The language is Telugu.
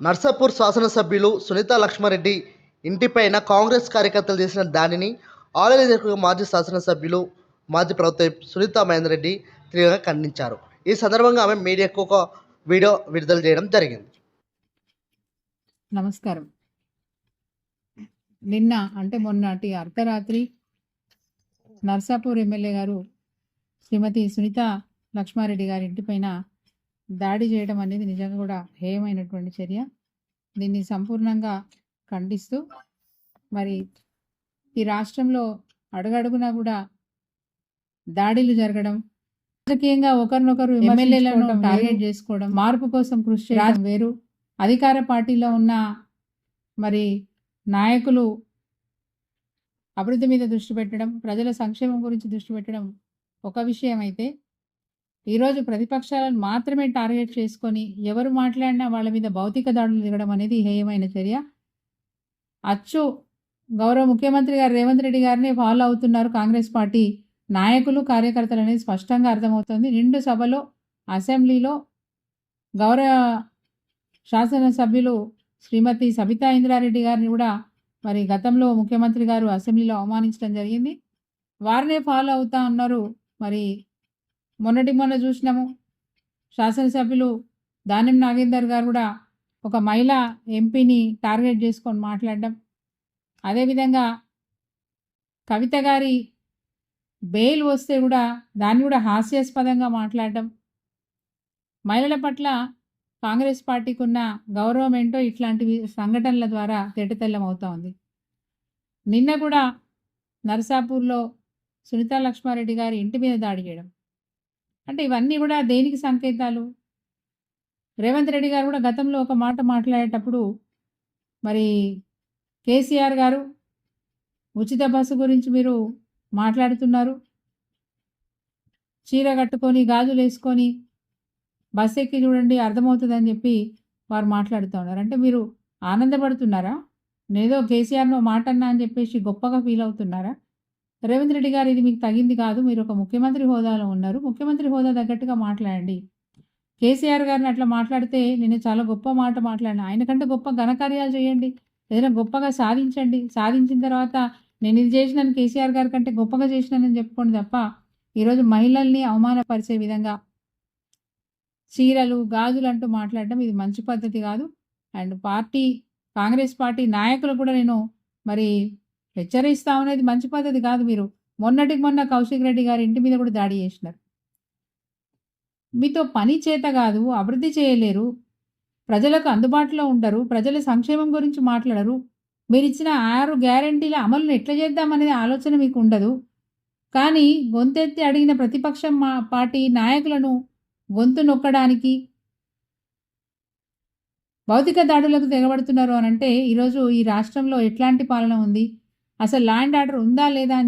నర్సాపూర్ శాసనసభ్యులు సునీతా లక్ష్మారెడ్డి ఇంటిపైన కాంగ్రెస్ కార్యకర్తలు చేసిన దాడిని ఆలయ మాజీ శాసనసభ్యులు మాజీ ప్రభుత్వ సునీతా మహేందర్ రెడ్డి తీవ్రంగా ఖండించారు. ఈ సందర్భంగా ఆమె మీడియాకు ఒక వీడియో విడుదల చేయడం జరిగింది. నమస్కారం. నిన్న అంటే మొన్నటి అర్ధరాత్రి నర్సాపూర్ ఎమ్మెల్యే గారు శ్రీమతి సునీతా లక్ష్మారెడ్డి గారి ఇంటిపైన దాడి చేయడం అనేది నిజంగా కూడా హేయమైనటువంటి చర్య. దీన్ని సంపూర్ణంగా ఖండిస్తూ మరి ఈ రాష్ట్రంలో అడుగడుగునా కూడా దాడులు జరగడం, రాజకీయంగా ఒకరినొకరు ఎమ్మెల్యేలను టార్గెట్ చేసుకోవడం, మార్పు కోసం కృషి చేయడం వేరు. అధికార పార్టీలో ఉన్న మరి నాయకులు అభివృద్ధి మీద దృష్టి పెట్టడం, ప్రజల సంక్షేమం గురించి దృష్టి పెట్టడం ఒక విషయం అయితే, ఈరోజు ప్రతిపక్షాలను మాత్రమే టార్గెట్ చేసుకొని ఎవరు మాట్లాడినా వాళ్ళ మీద భౌతిక దాడులు దిగడం అనేది హేయమైన చర్య. అచ్చు గౌరవ ముఖ్యమంత్రి గారు రేవంత్ రెడ్డి గారిని ఫాలో అవుతున్నారు కాంగ్రెస్ పార్టీ నాయకులు, కార్యకర్తలు అనేది స్పష్టంగా అర్థమవుతుంది. నిండు సభలో, అసెంబ్లీలో గౌరవ శాసనసభ్యులు శ్రీమతి సబితా ఇంద్రారెడ్డి గారిని కూడా మరి గతంలో ముఖ్యమంత్రి గారు అసెంబ్లీలో అవమానించడం జరిగింది. వారినే ఫాలో అవుతా ఉన్నారు. మరి మొన్న చూసినాము, శాసనసభ్యులు దానిం నాగేందర్ గారు కూడా ఒక మహిళా ఎంపీని టార్గెట్ చేసుకొని మాట్లాడడం, అదేవిధంగా కవిత గారి బెయిల్ వస్తే కూడా దాన్ని కూడా హాస్యాస్పదంగా మాట్లాడడం, మహిళల పట్ల కాంగ్రెస్ పార్టీకి ఉన్న గౌరవం ఏంటో ఇట్లాంటి సంఘటనల ద్వారా తేటతెల్లం అవుతా ఉంది. నిన్న కూడా నరసాపూర్లో సునీతా లక్ష్మారెడ్డి గారి ఇంటి మీద దాడి చేయడం అంటే ఇవన్నీ కూడా దేనికి సంకేతాలు? రేవంత్ రెడ్డి గారు కూడా గతంలో ఒక మాట మాట్లాడేటప్పుడు మరి కేసీఆర్ గారు ఉచిత బస్సు గురించి మీరు మాట్లాడుతున్నారు, చీర కట్టుకొని గాజులు వేసుకొని బస్ ఎక్కి చూడండి అర్థమవుతుందని చెప్పి వారు మాట్లాడుతూ ఉన్నారు. అంటే మీరు ఆనందపడుతున్నారా? నేదో కేసీఆర్ను మాట అన్నా అని చెప్పేసి గొప్పగా ఫీల్ అవుతున్నారా? రేవంత్ రెడ్డి గారు ఇది మీకు తగింది కాదు. మీరు ఒక ముఖ్యమంత్రి హోదాలో ఉన్నారు, ముఖ్యమంత్రి హోదా తగ్గట్టుగా మాట్లాడండి. కేసీఆర్ గారిని అట్లా మాట్లాడితే నేను చాలా గొప్ప మాట మాట్లాడినా, ఆయన కంటే గొప్ప ఘనకార్యాలు చేయండి, ఏదైనా గొప్పగా సాధించండి. సాధించిన తర్వాత నేను ఇది చేసినాను, కేసీఆర్ గారి కంటే గొప్పగా చేసినానని చెప్పుకోండి తప్ప ఈరోజు మహిళల్ని అవమానపరిచే విధంగా చీరలు గాజులు అంటూ మాట్లాడడం ఇది మంచి పద్ధతి కాదు. అండ్ కాంగ్రెస్ పార్టీ నాయకులు కూడా నేను మరి హెచ్చరిస్తా ఉన్నది మంచి పద్ధతి కాదు. మీరు మొన్నటికి మొన్న కౌశిక్ రెడ్డి గారి ఇంటి మీద కూడా దాడి చేసినారు. మీతో పని చేత కాదు, అభివృద్ధి చేయలేరు, ప్రజలకు అందుబాటులో ఉండరు, ప్రజల సంక్షేమం గురించి మాట్లాడరు, మీరు ఇచ్చిన 6 గ్యారంటీల అమలును ఎట్లా చేద్దామనేది ఆలోచన మీకు ఉండదు. కానీ గొంతెత్తి అడిగిన ప్రతిపక్షం పార్టీ నాయకులను గొంతు నొక్కడానికి, భౌతిక దాడులకు తెగబడుతున్నారు అని అంటే ఈరోజు ఈ రాష్ట్రంలో ఎట్లాంటి పాలన ఉంది, అసలు లా అండ్ ఆర్డర్ ఉందా లేదా అని